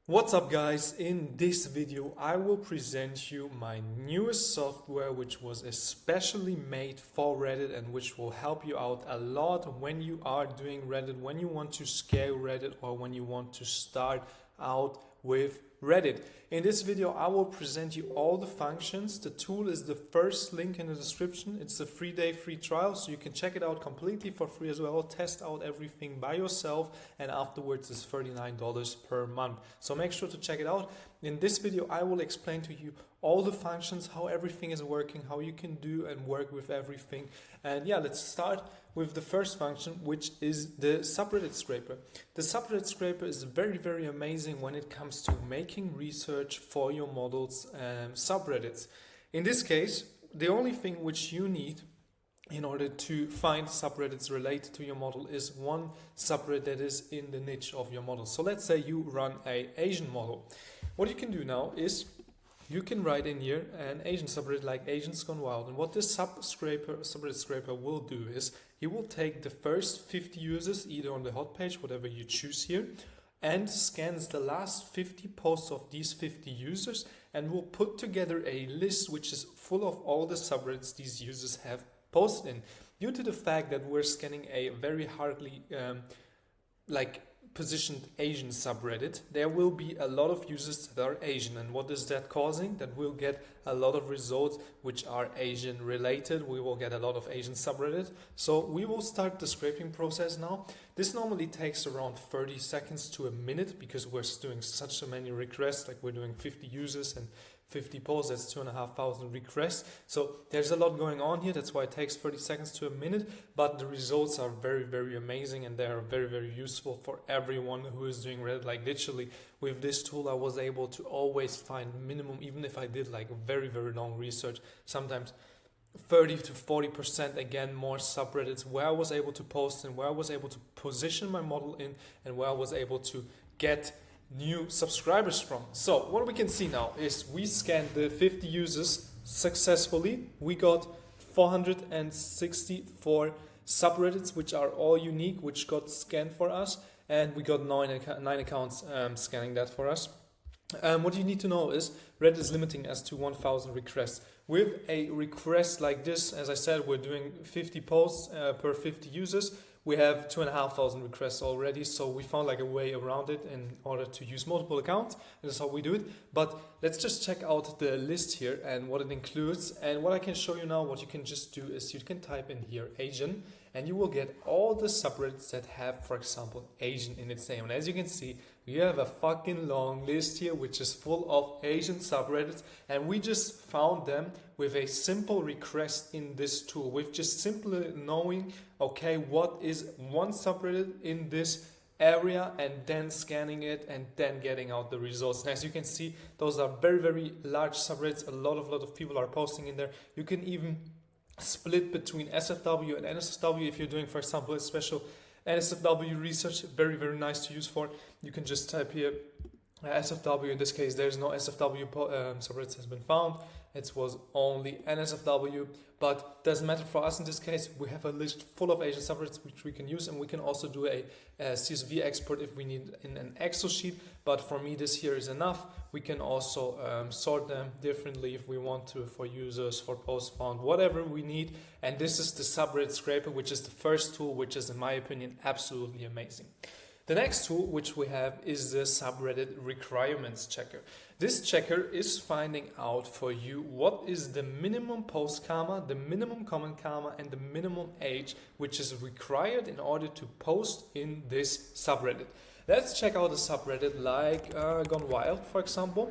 What's up guys, in this video I will present you my newest software which was especially made for Reddit and which will help you out a lot when you are doing Reddit, when you want to scale Reddit or when you want to start out with Reddit. In this video I will present you all the functions. The tool is the first link in the description. It's a 3-day free trial, so you can check it out completely for free as well, test out everything by yourself, and afterwards it's $39 per month. So make sure to check it out. In this video I will explain to you all the functions, how everything is working, how you can do and work with everything. And yeah, let's start with the first function, which is the subreddit scraper. The subreddit scraper is very amazing when it comes to making research for your models subreddits. In this case, the only thing which you need in order to find subreddits related to your model is one subreddit that is in the niche of your model. So let's say you run an Asian model. What you can do now is you can write in here an Asian subreddit like Asians Gone Wild. And what this subreddit scraper will do is he will take the first 50 users either on the hot page, whatever you choose here, and scans the last 50 posts of these 50 users and will put together a list which is full of all the subreddits these users have posted in. Due to the fact that we're scanning a very hardly positioned Asian subreddit, there will be a lot of users that are Asian. And what is that causing? That we'll get a lot of results which are Asian related. We will get a lot of Asian subreddits. So we will start the scraping process now. This normally takes around 30 seconds to a minute because we're doing such a many requests, like we're doing 50 users and 50 posts, that's 2,500 requests. So there's a lot going on here. That's why it takes 30 seconds to a minute, but the results are very amazing and they are very useful for everyone who is doing Reddit. Like literally with this tool, I was able to always find minimum, even if I did like very long research, sometimes 30 to 40% again more subreddits where I was able to post and where I was able to position my model in and where I was able to get new subscribers from. So what we can see now is we scanned the 50 users successfully. We got 464 subreddits which are all unique, which got scanned for us, and we got 9 accounts scanning that for us. What you need to know is Reddit is limiting us to 1,000 requests. With a request like this, as I said, we're doing 50 posts per 50 users. We have 2,500 requests already, so we found like a way around it in order to use multiple accounts, and that's how we do it. But let's just check out the list here and what it includes. And what I can show you now, what you can just do is you can type in here Asian, and you will get all the subreddits that have, for example, Asian in its name. And as you can see, we have a fucking long list here which is full of Asian subreddits, and we just found them with a simple request in this tool, with just simply knowing, okay, what is one subreddit in this area, and then scanning it and then getting out the results. And as you can see, those are very large subreddits. A lot of people are posting in there. You can even split between SFW and NSFW if you're doing, for example, a special NSFW research. Very nice to use for. You can just type here SFW. In this case, there's no SFW subreddits has been found. It was only NSFW, but doesn't matter for us in this case. We have a list full of Asian subreddits which we can use, and we can also do a CSV export if we need in an Excel sheet. But for me, this here is enough. We can also sort them differently if we want to, for users, for posts found, whatever we need. And this is the subreddit scraper, which is the first tool, which is, in my opinion, absolutely amazing. The next tool which we have is the subreddit requirements checker. This checker is finding out for you what is the minimum post comma, the minimum comment comma, and the minimum age which is required in order to post in this subreddit. Let's check out a subreddit like Gone Wild, for example.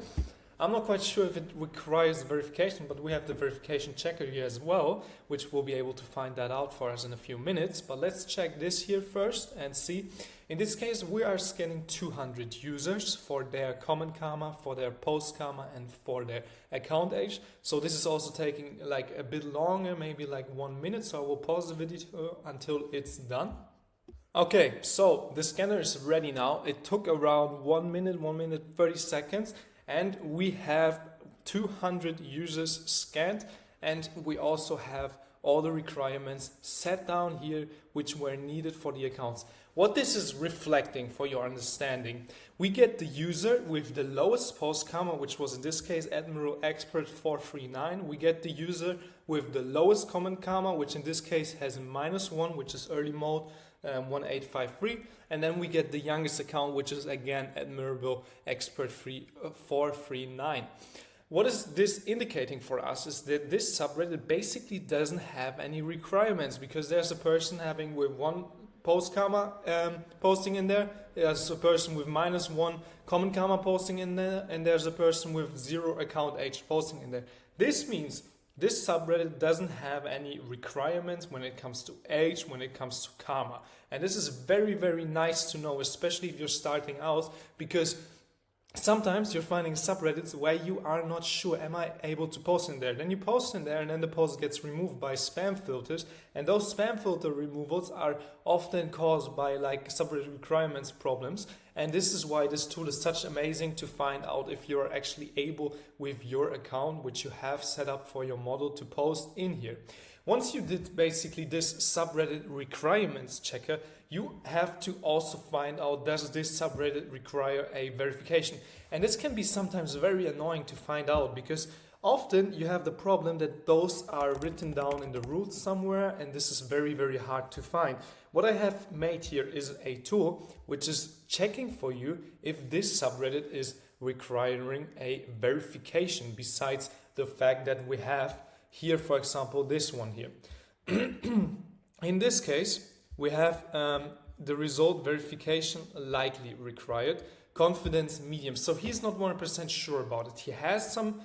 I'm not quite sure if it requires verification, but we have the verification checker here as well, which will be able to find that out for us in a few minutes. But let's check this here first and see. In this case, we are scanning 200 users for their comment comma, for their post comma, and for their account age. So this is also taking like a bit longer, maybe like 1 minute. So I will pause the video until it's done. Okay, so the scanner is ready now. It took around 1 minute 30 seconds. And we have 200 users scanned, and we also have all the requirements set down here which were needed for the accounts. What this is reflecting for your understanding, we get the user with the lowest post comma, which was in this case Admiral Expert 439. We get the user with the lowest comment comma, which in this case has a -1, which is early mode 1853. And then we get the youngest account, which is again Admirable Expert 439. What is this indicating for us is that this subreddit basically doesn't have any requirements, because there's a person having with one post comma posting in there, there's a person with -1 comment comma posting in there, and there's a person with 0 account age posting in there. This means this subreddit doesn't have any requirements when it comes to age, when it comes to comma. And this is very, very nice to know, especially if you're starting out, because sometimes you're finding subreddits where you are not sure, am I able to post in there? Then you post in there and then the post gets removed by spam filters. And those spam filter removals are often caused by like subreddit requirements problems. And this is why this tool is such amazing to find out if you're actually able with your account, which you have set up for your model, to post in here. Once you did basically this subreddit requirements checker, you have to also find out, does this subreddit require a verification? And this can be sometimes very annoying to find out, because often you have the problem that those are written down in the rules somewhere, and this is very, very hard to find. What I have made here is a tool which is checking for you if this subreddit is requiring a verification, besides the fact that we have here, for example, this one here. In this case, we have the result verification likely required, confidence medium. So he's not 100% sure about it. He has some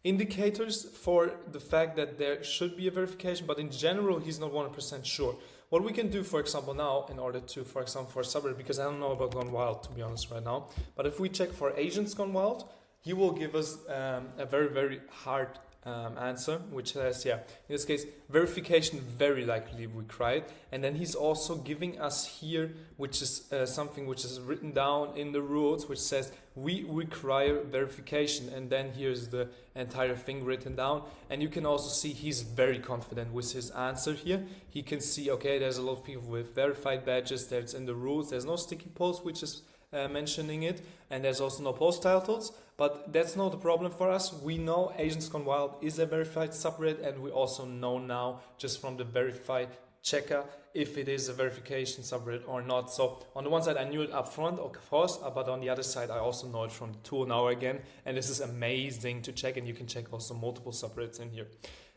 indicators for the fact that there should be a verification, but in general, he's not 100% sure. What we can do, for example, now, in order to, for example, for a subreddit, because I don't know about Gone Wild, to be honest, right now, but if we check for Agents Gone Wild, he will give us a very, very hard answer, which says, yeah, in this case, verification very likely required. And then he's also giving us here, which is something which is written down in the rules, which says we require verification. And then here's the entire thing written down. And you can also see he's very confident with his answer here. He can see, okay, there's a lot of people with verified badges. That's in the rules. There's no sticky post, which is mentioning it, and there's also no post titles, but that's not a problem for us. We know Agents Gone Wild is a verified subreddit, and we also know now just from the verified checker if it is a verification subreddit or not. So on the one side I knew it up front, of course, but on the other side I also know it from the tool now again, and this is amazing to check, and you can check also multiple subreddits in here.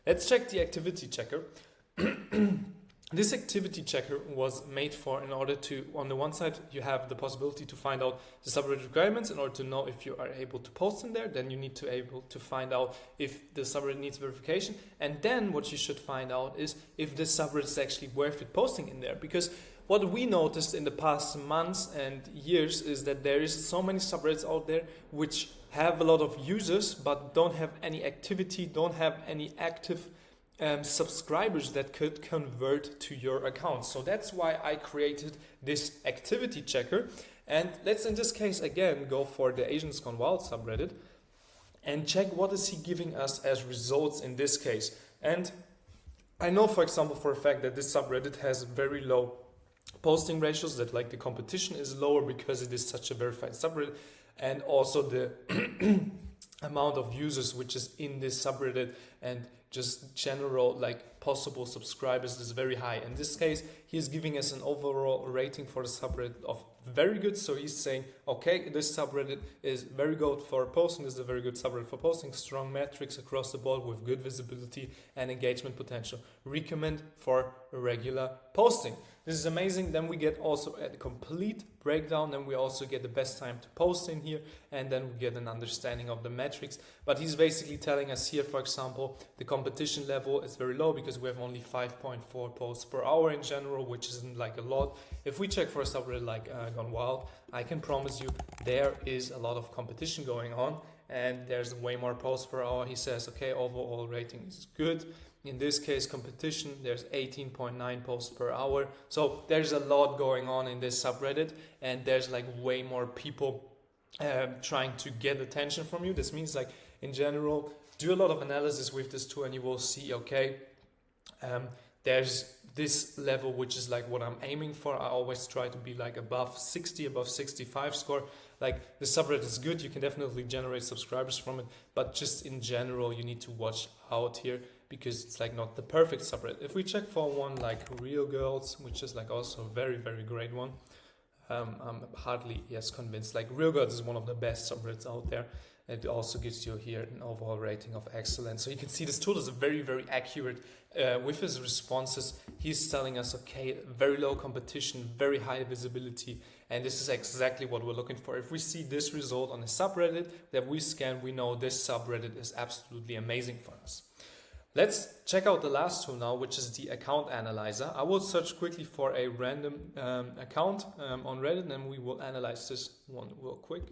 Let's check the activity checker. This activity checker was made for in order to, on the one side, you have the possibility to find out the subreddit requirements in order to know if you are able to post in there. Then you need to able to find out if the subreddit needs verification. And then what you should find out is if this subreddit is actually worth it posting in there. Because what we noticed in the past months and years is that there is so many subreddits out there which have a lot of users but don't have any activity, don't have any active subscribers that could convert to your account. So that's why I created this activity checker. And let's in this case again go for the Agents Gone Wild subreddit and check what is he giving us as results in this case. And I know, for example, for a fact that this subreddit has very low posting ratios, that like the competition is lower because it is such a verified subreddit, and also the amount of users which is in this subreddit and just general like possible subscribers is very high. In this case, he's giving us an overall rating for the subreddit of very good. So he's saying, okay, this subreddit is very good for posting. This is a very good subreddit for posting. Strong metrics across the board with good visibility and engagement potential. Recommend for regular posting. This is amazing. Then we get also a complete breakdown. Then we also get the best time to post in here. And then we get an understanding of the metrics. But he's basically telling us here, for example, the competition level is very low because we have only 5.4 posts per hour in general, which isn't like a lot. If we check for a subreddit like Gone Wild, I can promise you there is a lot of competition going on. And there's way more posts per hour. He says, okay, overall rating is good. In this case, competition, there's 18.9 posts per hour. So there's a lot going on in this subreddit, and there's like way more people trying to get attention from you. This means like in general, do a lot of analysis with this tool and you will see, okay, there's this level, which is like what I'm aiming for. I always try to be like above 60, above 65 score. Like the subreddit is good, you can definitely generate subscribers from it, but just in general you need to watch out here, because it's like not the perfect subreddit. If we check for one like Real Girls, which is like also a very, very great one, I'm hardly convinced. Like Real Girls is one of the best subreddits out there. It also gives you here an overall rating of excellent. So you can see this tool is very, very accurate with his responses. He's telling us, okay, very low competition, very high visibility, and this is exactly what we're looking for. If we see this result on a subreddit that we scan, we know this subreddit is absolutely amazing for us. Let's check out the last tool now, which is the account analyzer. I will search quickly for a random account on Reddit, and we will analyze this one real quick.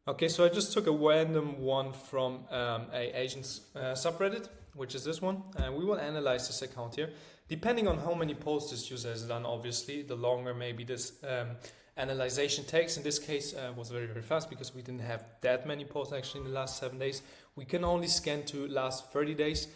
Okay, so I just took a random one from a Asians subreddit, which is this one, and we will analyze this account here. Depending on how many posts this user has done, obviously, the longer maybe this analyzation takes. In this case, was very, very fast because we didn't have that many posts actually in the last 7 days. We can only scan to last 30 days,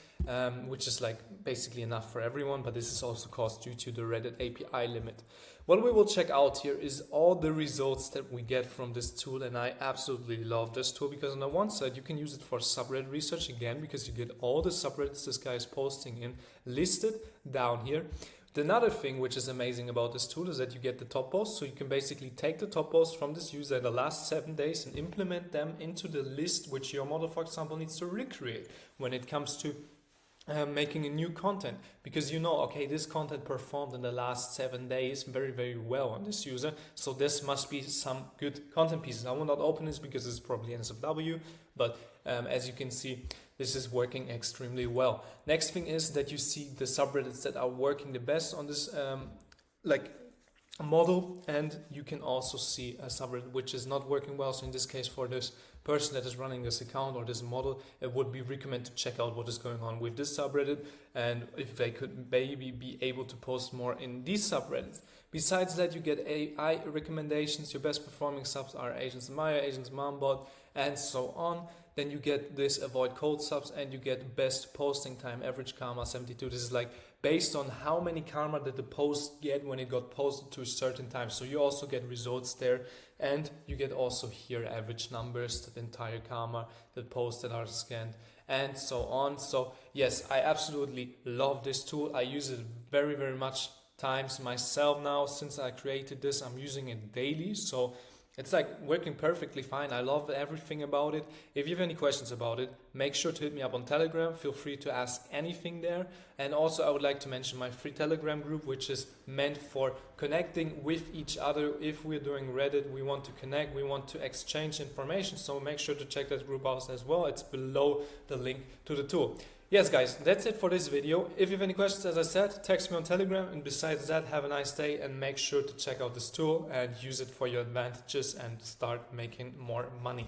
which is like basically enough for everyone, but this is also caused due to the Reddit API limit. What we will check out here is all the results that we get from this tool, and I absolutely love this tool because on the one side you can use it for subreddit research again, because you get all the subreddits this guy is posting in listed down here. Another thing which is amazing about this tool is that you get the top posts, so you can basically take the top posts from this user the last 7 days and implement them into the list which your model, for example, needs to recreate when it comes to making a new content, because you know, okay, this content performed in the last 7 days very, very well on this user, so this must be some good content pieces. I will not open this because it's probably NSFW, but as you can see, this is working extremely well. Next thing is that you see the subreddits that are working the best on this model, and you can also see a subreddit which is not working well. So in this case, for this person that is running this account or this model, it would be recommended to check out what is going on with this subreddit and if they could maybe be able to post more in these subreddits. Besides that, you get AI recommendations. Your best performing subs are Agents Maya, Agents Mambot, and so on. Then you get this avoid cold subs, and you get best posting time, average karma 72. This is like based on how many karma did the post get when it got posted to a certain time. So you also get results there, and you get also here average numbers, the entire karma, the posts that are scanned, and so on. So yes, I absolutely love this tool. I use it very, very much times myself now. Since I created this, I'm using it daily. So it's like working perfectly fine. I love everything about it. If you have any questions about it, make sure to hit me up on Telegram. Feel free to ask anything there. And also I would like to mention my free Telegram group, which is meant for connecting with each other. If we're doing Reddit, we want to connect, we want to exchange information. So make sure to check that group out as well. It's below the link to the tool. Yes, guys, that's it for this video. If you have any questions, as I said, text me on Telegram. And besides that, have a nice day and make sure to check out this tool and use it for your advantages and start making more money.